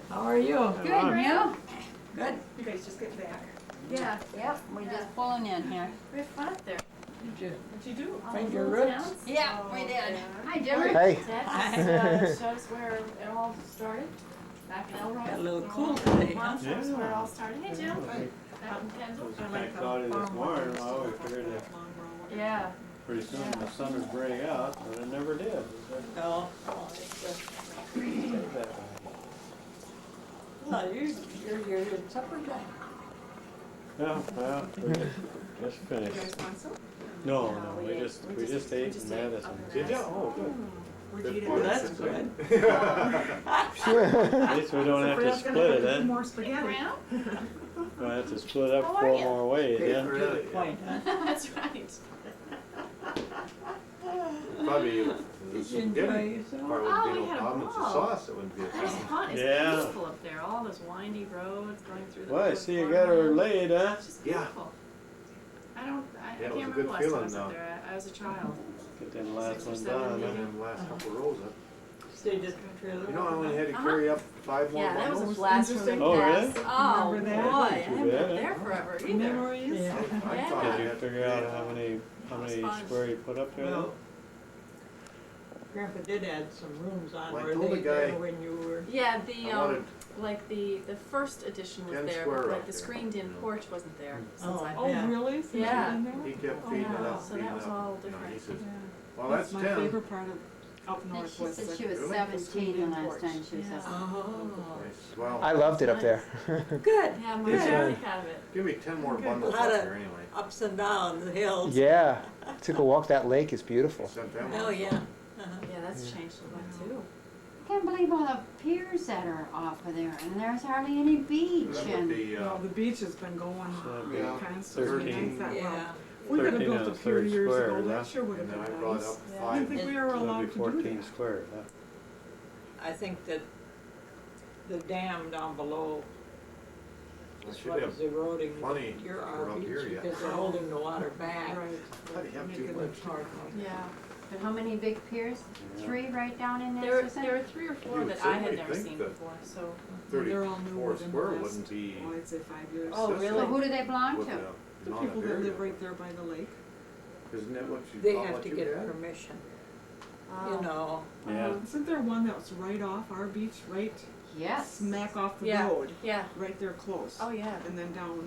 How are you? Good, and you? Good. You guys just get back. Yeah. Yep, we're just pulling in here. We had fun up there. Did you What'd you do? find your Little roots? towns. Yeah, we did. Hi, Jerry. Hey. Dad just showed us where it all started. Back in Elroy. Got a little cool today, huh? Mom showed us where it all started. Hey, Jim. Out in Kendall. I cloudy this morning, I always figured that Yeah. pretty soon the sun would break out, but it never did. No. Stayed that way. Well, you're at supper time. Yeah, well, we just You guys finished. want some? No, no, we just ate in Madison. Did you? Oh, good. Where'd you eat Well, it? that's good. At least we don't have to Fred's split gonna it, have to then. eat more spaghetti. Brown? We'll have to split up How are 4 you? more ways, then. Good point, huh? That's right. Probably the Did you enjoy spaghetti yourself? part Oh, would be we no had a problem, it's the ball. sauce that wouldn't be a It was problem. fun. It's Yeah. beautiful up there. All those windy roads going through the. Well, I see you got her laid, huh? It's just Yeah. beautiful. I Yeah, it was can't a remember good last time I feeling, was up though. there. I was a child. Get them last 6 or one 7 done, And huh? then the last couple rows up. Stayed at the trailer. You know, I only had to Uh-huh. carry up 5 more Yeah, that was a bundles. blast from the Interesting. Oh, really? past. Oh, Remember boy, that? I Too haven't bad, been huh? there forever either. Memories? Yeah. I thought Yeah. I Did you had figure out how many fun. square you put up there? Well, Grandpa did add some rooms on Well, I where told they the guy- were when you were. Yeah, I wanted like the first edition was 10 there, square but like up the there. screened-in porch wasn't there since Oh. I've Oh, been. Yeah. really? Since you've Yeah. been there? He kept Oh, feeding it wow. up, So feeding that was up. all You know, he different. says, Yeah. well, that's my 10. favorite part of up And she northwest. said she was Really? 17 the last time she was Yeah. up. Oh. Nice. Well, I loved it up there. Good. Yeah, my Good. family had it. give me 10 more Good. bundles Lot up of- there anyway. Ups and downs, the hills. Yeah. Took a walk. That lake is beautiful. Sent them Oh, off. yeah. Yeah, that's changed a lot too. I can't believe all the piers that are off of there, and there's hardly any beach. That would And be, Well, the beach has been going That'd be constantly. 13. Nice that well. Yeah. We could have 13 built and a a pier third years square, ago, huh? that sure would And have then I been brought nice. up Yeah. I didn't 5. think we were That'd allowed be to do 14 that. square, huh? I think that the dam down below We is should what have is eroding plenty your for up RVs here yet. because they're holding the water back. Right. How do you have Make too it much? hard. Yeah. But how many big piers? Yeah. 3 right down in There there, were Susan? 3 or 4 You would that I had certainly never think seen that before, so. They're all new 34 within the square last, wouldn't be oh, I'd say 5 years. Oh, So really? who do they belong with to? The the people that non-area. live right there by the lake. Isn't that what you They call have it to you get had? permission, Oh. you know. Yeah. Isn't there one that was right off our beach, right Yes. smack off the Yeah. road, Yeah. right there close? Oh, yeah. And then down a little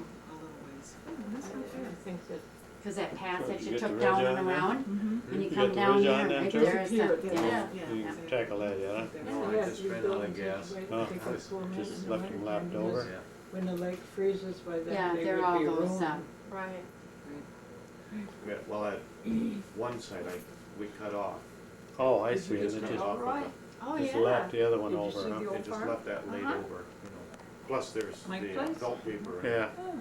ways. Oh, that's right I there. think that Because that path So that you you get took the down ridge and on there? around, Mm-hmm. when you You come got the down ridge there, on them right too? there There's is a pier, the, yeah. yeah. You Yeah. can tackle that, yeah? No, I yes, just these ran out of buildings gas. right Oh, there, take up 4 minutes just in left the them winter, lapped and over. Yeah. when the lake freezes by then, Yeah, they they're would all be those, ruined. Right. Yeah, well, at one side we cut off. Oh, I We see, and just it cut just, off with Right. Oh, just yeah. left the other one Did you over, see huh? the They just farm? left that laid Uh-huh. over, you know. Plus there's My the place? felt paper. in it. Yeah. Oh.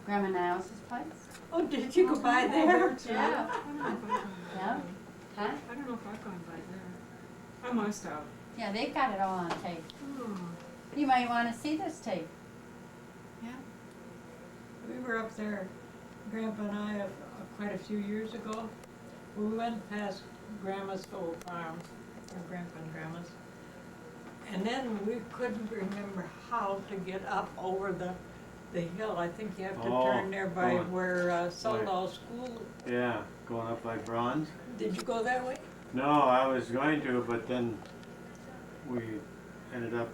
Grandma Niles' place? Oh, did you go by there? Yeah. I don't know if I've gone Yeah. by Huh? there. I don't know if I've gone by there. I must have. Yeah, they've got it all on tape. Oh. You might want to see this tape. We were up there, Grandpa and I, quite a few years ago. We went past Grandma's old farm, or Grandpa and Grandma's. And then we couldn't remember how to get up over the hill. I think you have to Oh, turn there by going- where Soldall School. Yeah, going up by Bronze? Did you go that way? No, I was going to, but then we ended up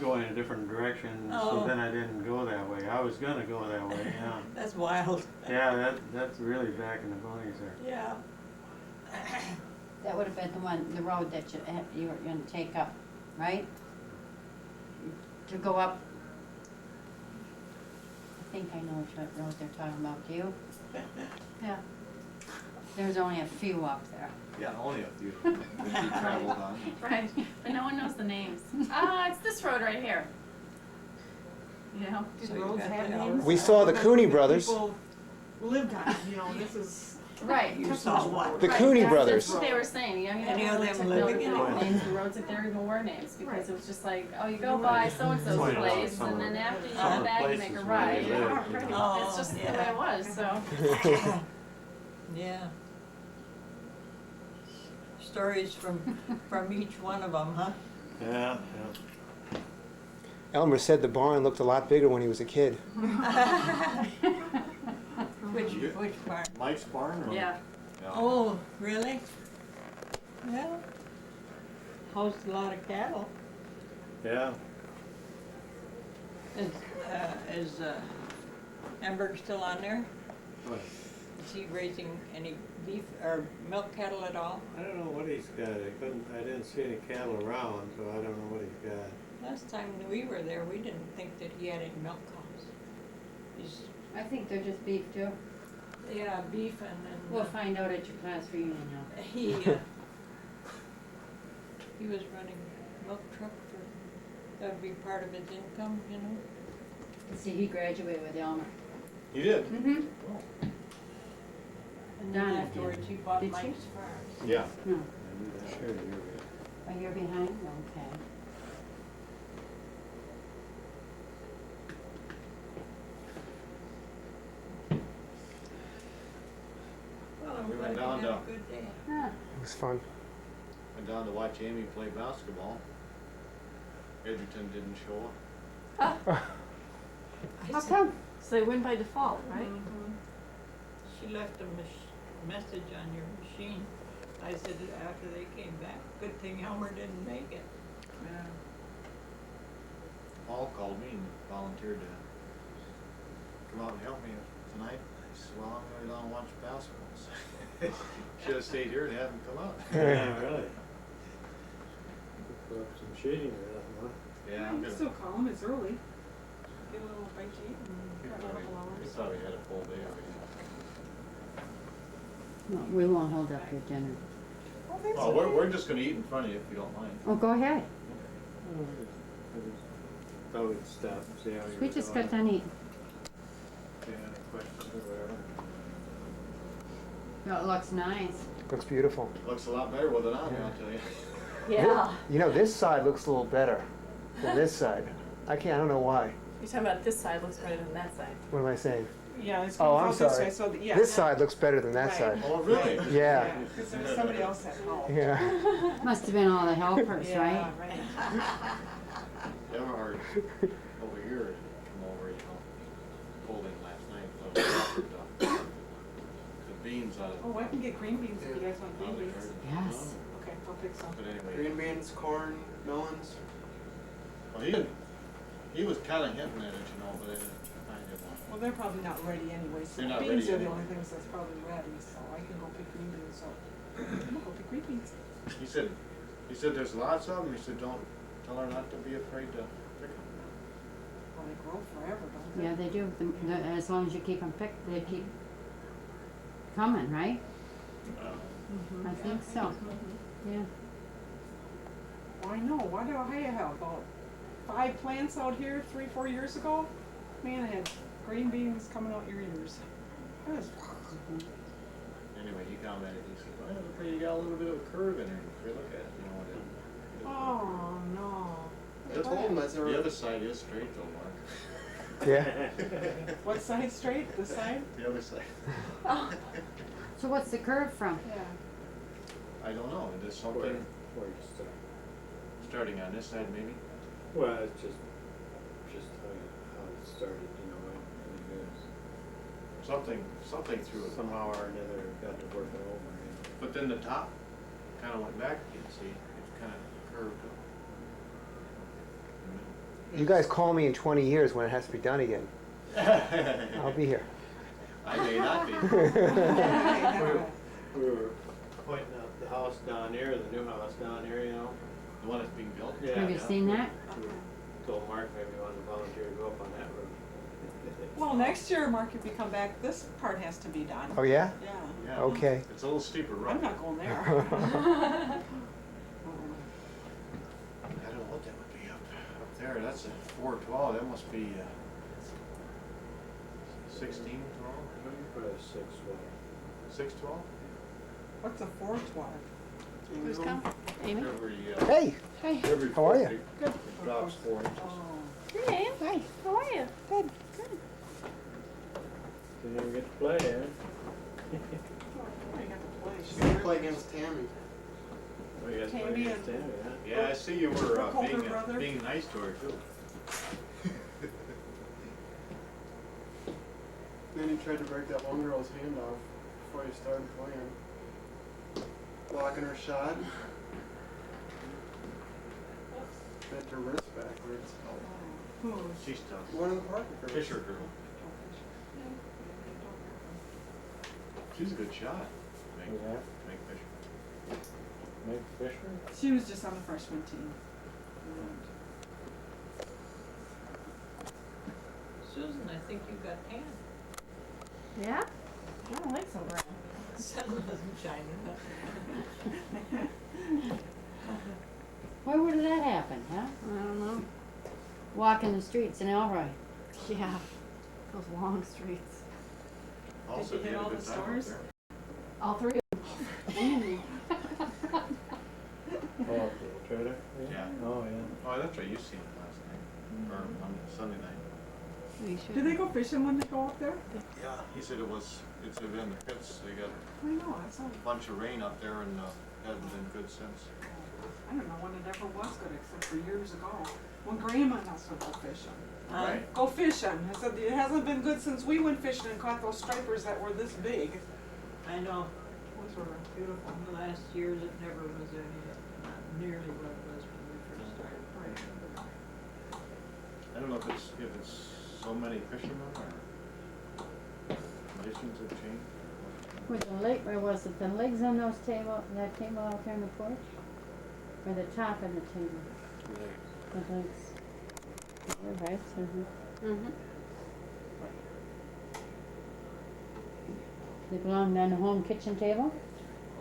going a different direction, so Oh. then I didn't go that way. I was gonna go that way, yeah. That's wild. Yeah, that's really back in the boonies there. Yeah. That would have been the road that you were gonna take up, right? To go up. I think I know which road they're talking about, do you? Yeah. There's only a few up there. Yeah, only a few. We traveled on. Right. But no one knows the names. It's this road right here. You know? These So you roads got have that names. We saw the Cooney brothers. People lived on it, you know, this is. Right. You saw what? The Right, Cooney that's brothers. what they were saying, you know, you Any never of really them took living note in of it? the names of the roads if there even were names, because Right. it was just like, oh, you go by so-and-so's Right. place, Some and of then the- after you some come of the back, you make places a where right. they You know, lived, you know. Oh, it's just the yeah. way it was, so. Yeah. Stories from each one of them, huh? Yeah, Elmer said the barn looked a lot bigger when he was a kid. Which part? Mike's barn or? Yeah. Yeah. Oh, really? Well, housed a lot of cattle. Yeah. Is Hamburg still on there? What? Is he raising any beef or milk cattle at all? I don't know what he's got. I didn't see any cattle around, so I don't know what he's got. Last time we were there, we didn't think that he had any milk cows. He's, I think they're just beef too. yeah, beef and then. We'll find out at your class reunion now. He was running milk truck for, that would be part of his income, you know? See, he graduated with Elmer. You did? Mm-hmm. And Donna then did. afterwards he bought Did she? Mike's Farms. Yeah. No. Sure, you're good. A year behind? Okay. Well, I'm We glad went you down had a to- good day. Huh. It was fun. Went down to watch Amy play basketball. Edgerton didn't show up. I How said- come? So they win by default, right? Mhm. She left a message on your machine. I said after they came back, good thing Elmer didn't make it. Yeah. Paul called me and volunteered to come out and help me tonight. I said, well, I'm gonna go down and watch basketball. Should have stayed here and had him come out. Yeah, really. Put up some shading or nothing, huh? Yeah, You I'm can gonna. still call him, it's early. Get a little bite to eat He and got a probably, couple he hours. probably had a full day already. No, we won't hold up your dinner. Oh, thanks. Oh, we're just gonna eat in front of you if you don't mind. Oh, go ahead. Thought we'd stop and see how you We were just doing. got done eating. Yeah, any questions or whatever. No, it looks nice. Looks beautiful. Looks a lot better with it on, I'll tell you. Yeah. You know, this side looks a little better than this side. I don't know why. You're talking about this side looks better than that side. What am I saying? Yeah, it's Oh, coming I'm out this sorry. way, so, yeah. This side looks better than that Right. side. Oh, really? Yeah. Because there was somebody else that called. Yeah. Must have been all the helpers, Yeah, right? right. Everhard over here come over, you know, pulled in last night, so the beans out of. Oh, I can get green beans if you guys want green out of the beans. garden. Yes. Okay, I'll pick some. But anyway, Green beans, corn, melons. well, he was kinda hinting at it, you know, but I didn't want. Well, they're probably not ready anyway, so They're not beans ready are the anyway. only things that's probably ready, so I can go pick green beans, so. I'm gonna go pick green beans. He said there's lots of them, he said don't, tell her not to be afraid to pick them. Well, they grow forever, don't they? Yeah, they do. As long as you keep them picked, they keep coming, right? I think so. Yeah. Well, I know, why do I have about 5 plants out here 3-4 years ago? Man, I had green beans coming out your ears. That was, Anyway, he commented, he said, well, look, you got a little bit of a curve in there, if you look at it, you know, what it. oh, no. I told them that's The other side is straight though, Mark. Yeah. What side straight? This side? The other side. So what's the curve from? Yeah. I don't know, there's something Where you start. starting on this side maybe? Well, it's just how it started, you know, and it is. Something through it. Somehow or another got to work it over, you know. But then the top kinda went back again, see, it's kinda curved up. You guys call me in 20 years when it has to be done again. I'll be here. I may not be. We were pointing out the house down here, the new house down here, you know. The one that's being built? Yeah. Have you seen that? We told Mark maybe he wanted to volunteer to go up on that road. Well, next year, Mark, if you come back, this part has to be done. Oh, yeah? Yeah. Yeah. Okay. It's a little steeper road. I'm not going there. I don't know what that would be up there, that's a 412, that must be 16, 12, Probably 6 612? What's a 412? Who's come? Amy? Every, Hey, every how are 4 you? feet, it drops 4 inches. Oh. Hey, Amy. Hi. How are you? Good. Good. Didn't even get to play, eh? Oh, you got to play. She's gonna play against Tammy. Oh, you guys Tammy played and- against Tammy, huh? Yeah, I see you were Colton brother. being nice to her too. tried to break that one girl's hand off before he started playing. Blocking her shot. Bent her wrist backwards. She's tough. One of the Parker girls. Fisher girl. She's a good shot. Meg Fisher. Meg Fisher? She was just on the freshman team. Susan, I think you got tan. Yeah? I don't like so brown. Sun doesn't shine enough. Why would that happen, huh? I don't know. Walking the streets in Elroy. Yeah, those long streets. Also, Did you hit had a all good the time up stores? there. All three of them. Oh, the trailer? Yeah. Oh, yeah. Oh, that's right, you seen it last night, or Monday, Sunday night. You should. Do they go fishing when they go up there? Yeah. He said it's been the pits, they got I know, I saw. a bunch of rain up there and hasn't been good since. I don't know when it ever was good, except for years ago, when Grandma and us would go fishing. Right. Go fishing. I said, it hasn't been good since we went fishing and caught those stripers that were this big. I know, Those were beautiful. the last years it never was any, not nearly what it was when we first started. I don't know if it's so many fishermen or conditions have changed. With the leg, or was it the legs on that table out there on the porch? Or the top of the table? The legs. You're right, Mm-hmm. They belonged on the home kitchen table?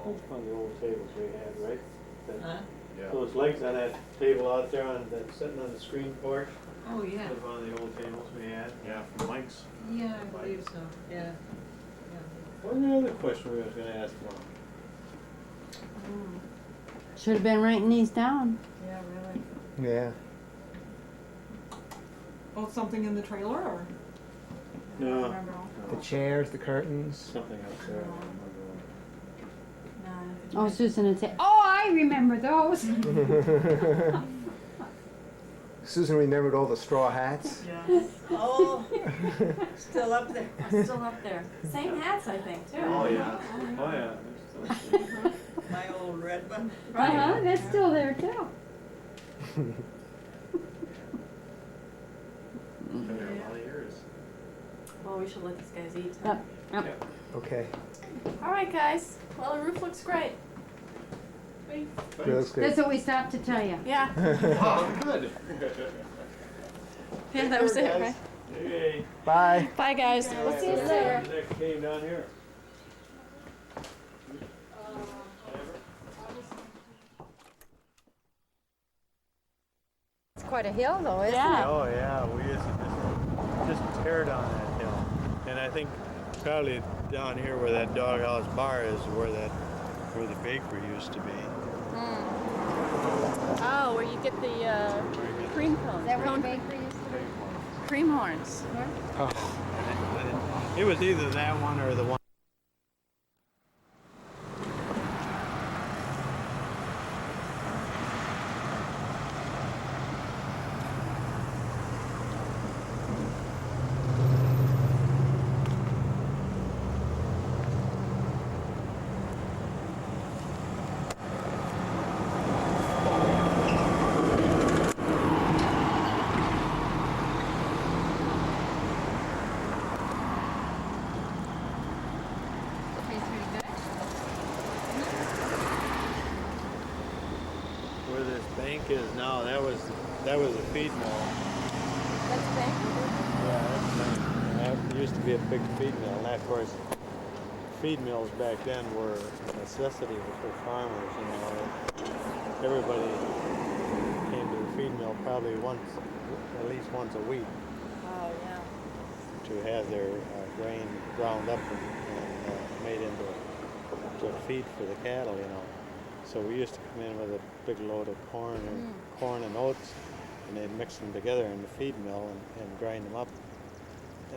That's one of the old tables we had, right? That- Huh? Yeah. Those legs on that table out there on, that's sitting on the screen porch, Oh, yeah. was one of the old tables we had. Yeah, from Mike's. Yeah, I believe so, yeah. What was the other question we was gonna ask for? Should have been writing these down. Yeah, really. Yeah. Both something in the trailer or? No. Remember all? The chairs, the curtains. Something up there. I don't remember No. Oh, Susan would say, oh, I remember those. Susan remembered all the straw hats. Yeah. Oh, still up there. Still up there. Same hats, I think, too. Oh, yeah. what. Oh, yeah. there's still- My old red one. Uh-huh, that's still there too. Been there a lot of years. Well, we should let these guys eat. Yep. Okay. All right, guys. Well, the roof looks great. Looks good. That's what we stopped to tell you. Yeah. Oh, good. Yeah, that was it, right? Hey, Bye. Bye, guys. We'll see you later. the next game down here. It's quite a hill though, isn't Yeah. Oh, yeah, we used to just tear down that hill. And I think probably down here where that doghouse bar is where the bakery used to be. Oh, where you get the cream cones. Is that where the bakery used to be? Cream horns. Oh. It was either that one or the one. Tastes pretty good. Where this bank is now, that was a feed mill. That's big. Yeah, that's that used to be a big feed mill. And of course, feed mills back then were a necessity for farmers. You know, everybody came to the feed mill probably at least once a week Oh, yeah. to have their grain ground up and made into a feed for the cattle. You know, so we used to come in with a big load of corn and oats, and they'd mix them together in the feed mill and grind them up,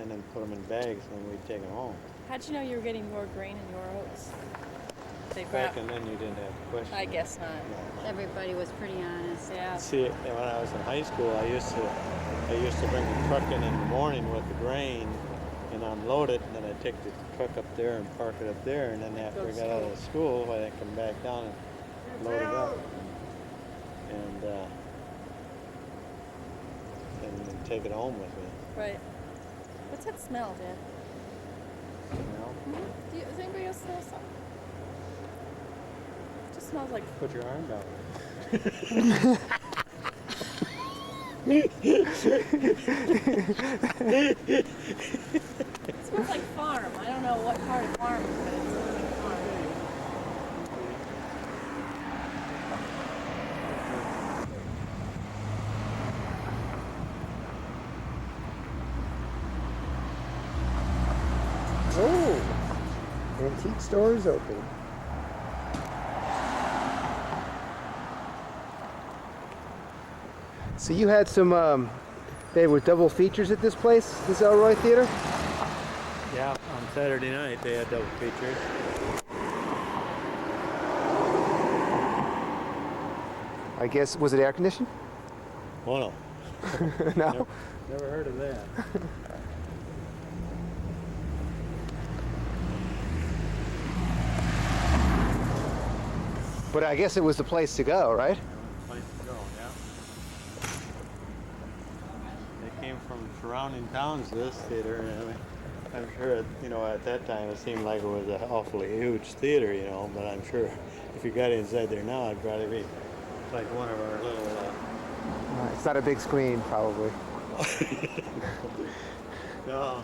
and then put them in bags, and then we'd take them home. How'd you know you were getting more grain in your oats? They Back brought, and then you didn't have questions. I guess not. No. Everybody was pretty honest. Yeah. See, when I was in high school, I used to bring the truck in the morning with the grain, and unload it, and then I'd take the truck up there and park it up there, and then after I got out of school, I'd come back down and load it up, and then take it home with me. Right. What's that smell, Dad? You know? Does anybody else smell something? It just smells like. Put your arm down. It smells like farm. I don't know what part of farm, but it smells like farm. Oh, antique stores open. So you had some, they were double features at this place, this Elroy Theater? Yeah, on Saturday night they had double features. I guess, was it air conditioned? Oh no. No? Never heard of that. But I guess it was the place to go, right? Place to go, yeah. They came from surrounding towns to this theater, and I'm sure, you know, at that time it seemed like it was an awfully huge theater, you know, but I'm sure if you got inside there now, it'd probably be like one of our little... It's not a big screen, probably. No,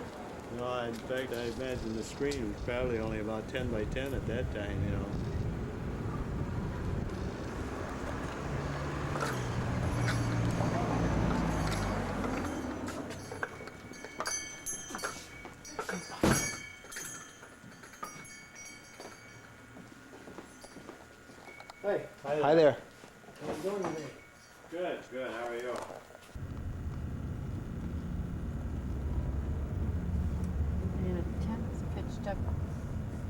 in fact, I imagine the screen was probably only about 10 by 10 at that time, you know. Hey, Hi there. how you doing today? Good, good. How are you? And the tent's pitched up.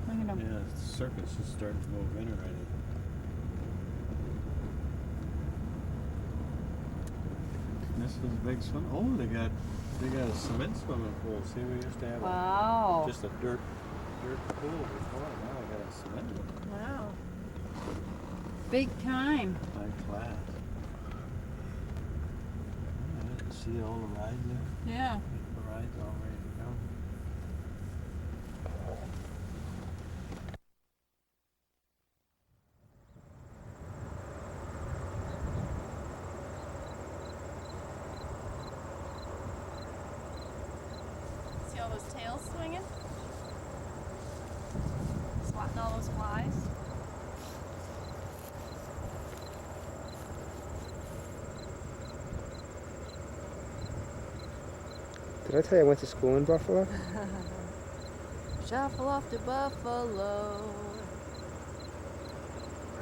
Look at them. Yeah, the circus is starting to move in already. This is a big swim. Oh, they got a cement swimming pool. See, we used to have Wow. just a dirt pool before. Now we got a cement one. Wow. Big time. High class. Yeah, see all the rides there? Yeah. The rides all ready to go. See all those tails swinging? Swatting all those flies. Did I tell you I went to school in Buffalo? Shuffle off to Buffalo.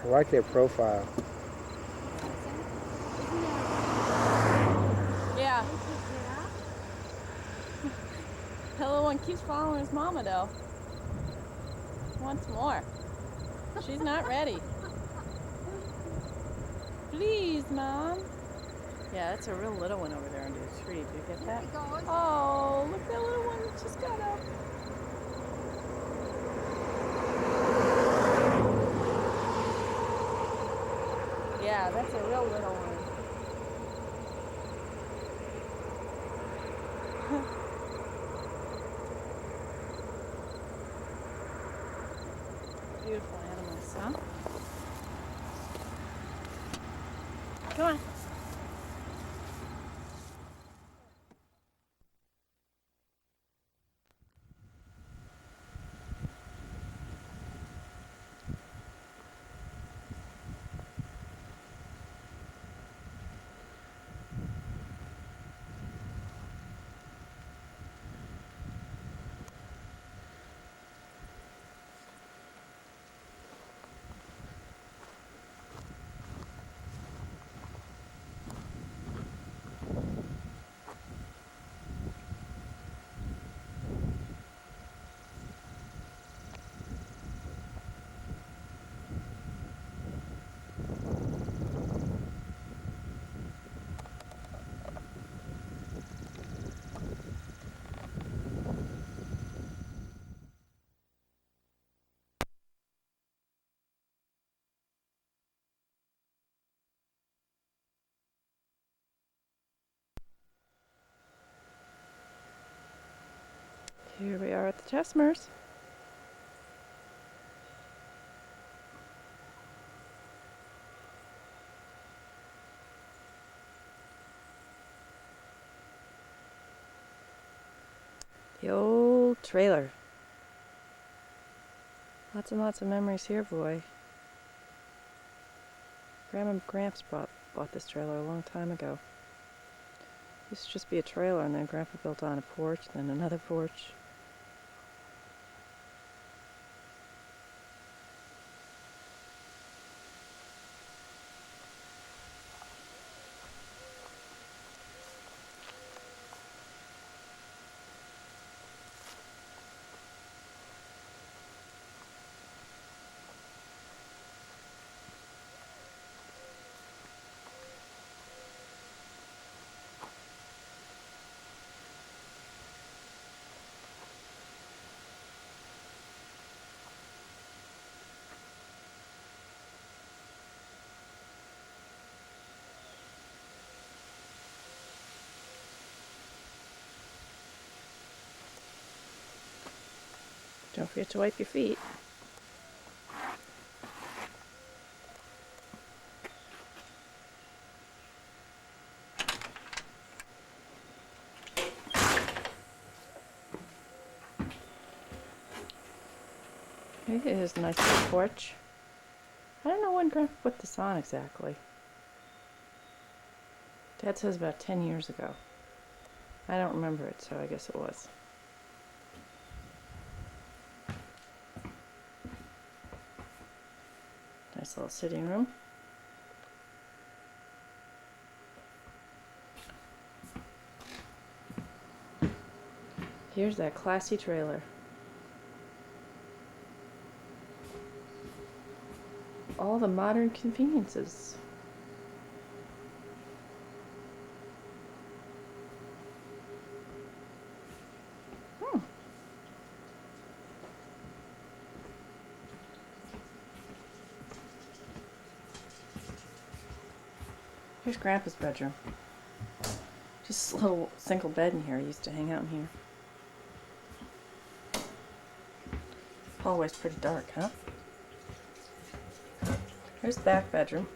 I like their profile. Yeah. The little one keeps following his mama though. Wants more. She's not ready. Please, Mom. Yeah, that's a real little one over there under the tree. Did you get that? Oh, look, that little one just got up. Yeah, that's a real little one. Beautiful animals, huh? Come on. Here we are at the Chesmers. The old trailer. Lots and lots of memories here, boy. Grandma and Gramps bought this trailer a long time ago. It used to just be a trailer, and then Grandpa built on a porch, then another porch. Don't forget to wipe your feet. Here's a nice little porch. I don't know when Grandpa put this on exactly. Dad says about 10 years ago. I don't remember it, so I guess it was. Nice little sitting room. Here's that classy trailer. All the modern conveniences. Here's Grandpa's bedroom. Just a little single bed in here. He used to hang out in here. Hallway's pretty dark, huh? Here's the back bedroom.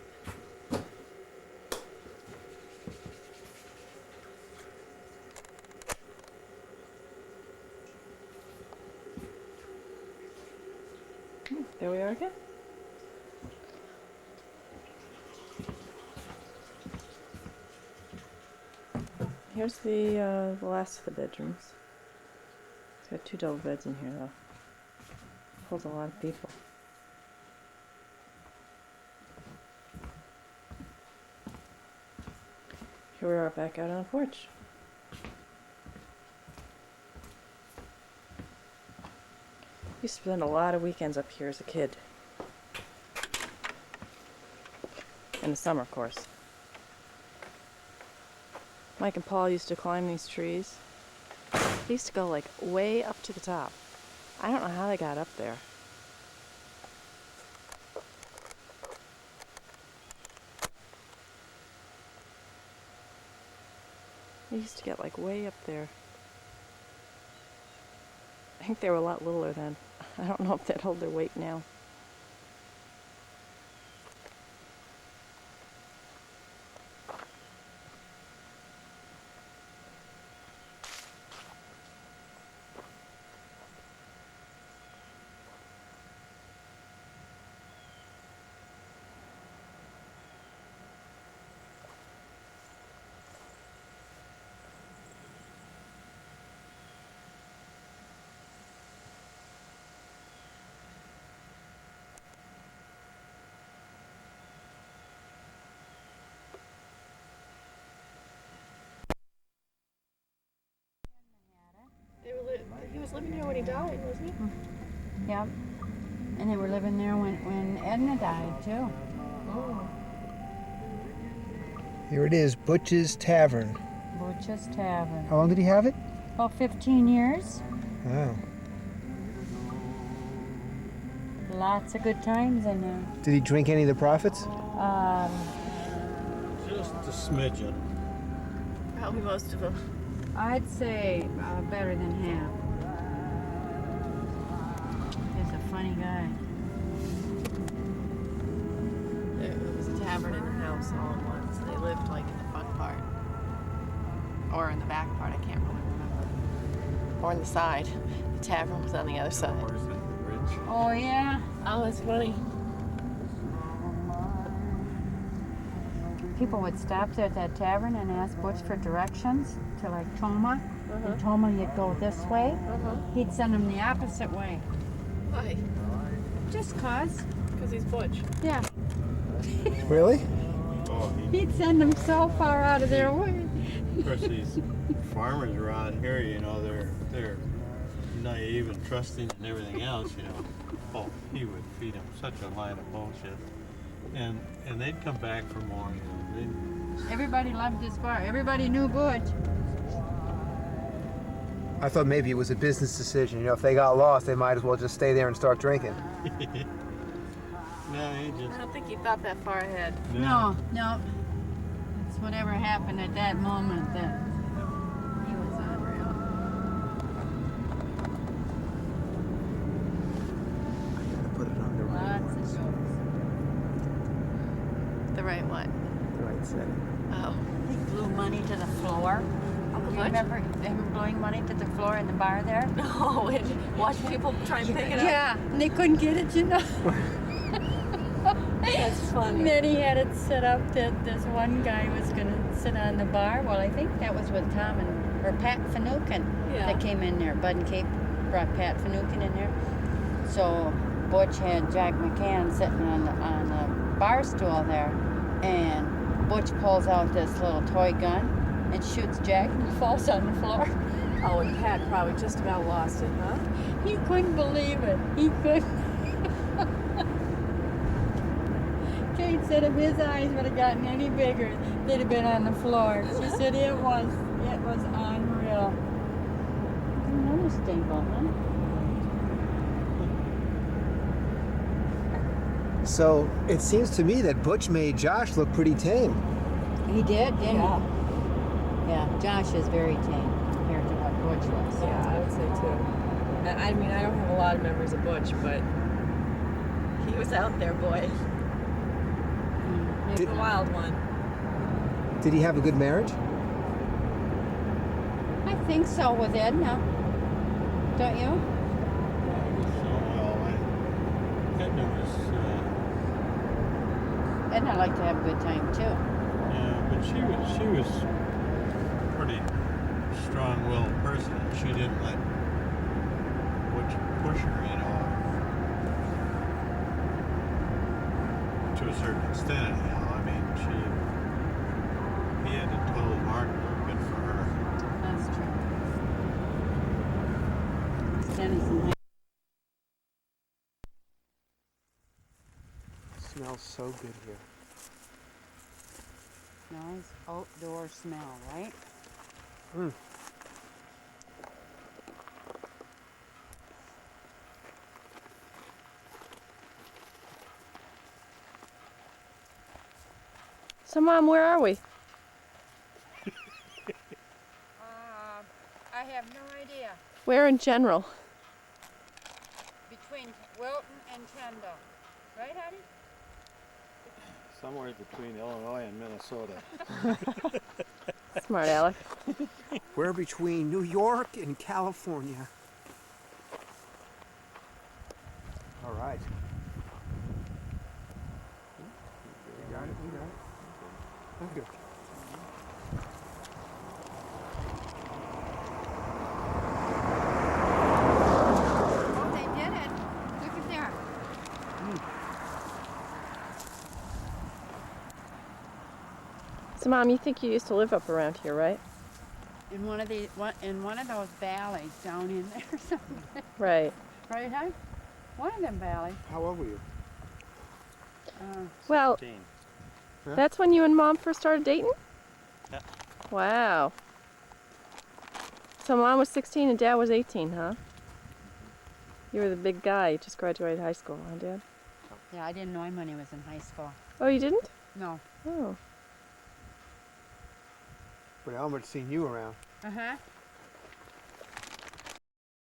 There we are again. Here's the last of the bedrooms. It's got 2 double beds in here though. Holds a lot of people. Here we are back out on the porch. Used to spend a lot of weekends up here as a kid. In the summer, of course. Mike and Paul used to climb these trees. They used to go like way up to the top. I don't know how they got up there. They used to get like way up there. I think they were a lot littler then. I don't know if they'd hold their weight now. He was living here when he died, wasn't he? Yep. And they were living there when Edna died, too. Oh. Here it is, Butch's Tavern. Butch's Tavern. How long did he have it? About 15 years. Oh. Lots of good times in there. Did he drink any of the profits? Just a smidgen. Probably most of them. I'd say better than half. funny guy. There was a tavern and a house all at once. They lived like in the front part. Or in the back part, I can't really remember. Or on the side. The tavern was on the other side. Horse and the bridge. Oh yeah. Oh, that's funny. People would stop there at that tavern and ask Butch for directions to like Toma. And Toma, you'd go this way. He'd send them the opposite way. Why? Just cause. Because he's Butch. Yeah. Really? Oh, He'd send them so far out of their way. of course, these farmers around here, you know, they're naive and trusting and everything else, you know. Oh, he would feed them such a line of bullshit. And they'd come back for more, you know. Everybody loved this bar. Everybody knew Butch. I thought maybe it was a business decision. You know, if they got lost, they might as well just stay there and start drinking. No, he just... I don't think he thought that far ahead. No. It's whatever happened at that moment that he was unreal. I gotta put it on the Lots of jokes. The right one. right setting. Oh. He blew money to the floor. On the You Butch? remember him blowing money to the floor in the bar there? No, and watch people try and pick it up. Yeah, and they couldn't get it, you know. That's funny. And then he had it set up that this one guy was going to sit on the bar. Well, I think that was with Tom or Pat Finucane that came in there. Bud and Cape brought Pat Finucane in there. So Butch had Jack McCann sitting on the bar stool there, and Butch pulls out this little toy gun and shoots Jack, and he falls on the floor. Oh, and Pat probably just about lost it, huh? He couldn't believe it. He couldn't. Kate said if his eyes would have gotten any bigger, they'd have been on the floor. She said it was unreal. Another stable, huh? So it seems to me that Butch made Josh look pretty tame. He did, didn't he? Yeah, Josh is very tame compared to what Butch was. Yeah, I would say too. I mean, I don't have a lot of memories of Butch, but he was out there, boy. He was a wild one. Did he have a good marriage? I think so with Edna. Don't you? Edna was, Edna liked to have a good time too. yeah, but she was a pretty strong-willed person, and she didn't let Butch push her, you know, to a certain extent, anyhow. I mean, he had to toe the mark a little bit for her. That's true. Denison. Smells so good here. Nice outdoor smell, right? Mm. So, Mom, where are we? I have no idea. Where in general? Between Wilton and Kendall. Right, honey? Somewhere between Illinois and Minnesota. Smart Alec. We're between New York and California. All right. You got it, you got it. Thank you. Oh, they did it. Look at there. So, Mom, you think you used to live up around here, right? In one of those valleys down in there somewhere. Right. Right, huh? One of them valleys. How old were you? Well, 16. that's when you and Mom first started dating? Yeah. Wow. So Mom was 16 and Dad was 18, huh? You were the big guy. You just graduated high school, huh, Dad? Yeah, I didn't know him when he was in high school. Oh, you didn't? No. Oh. But Elmer'd seen you around. Uh-huh.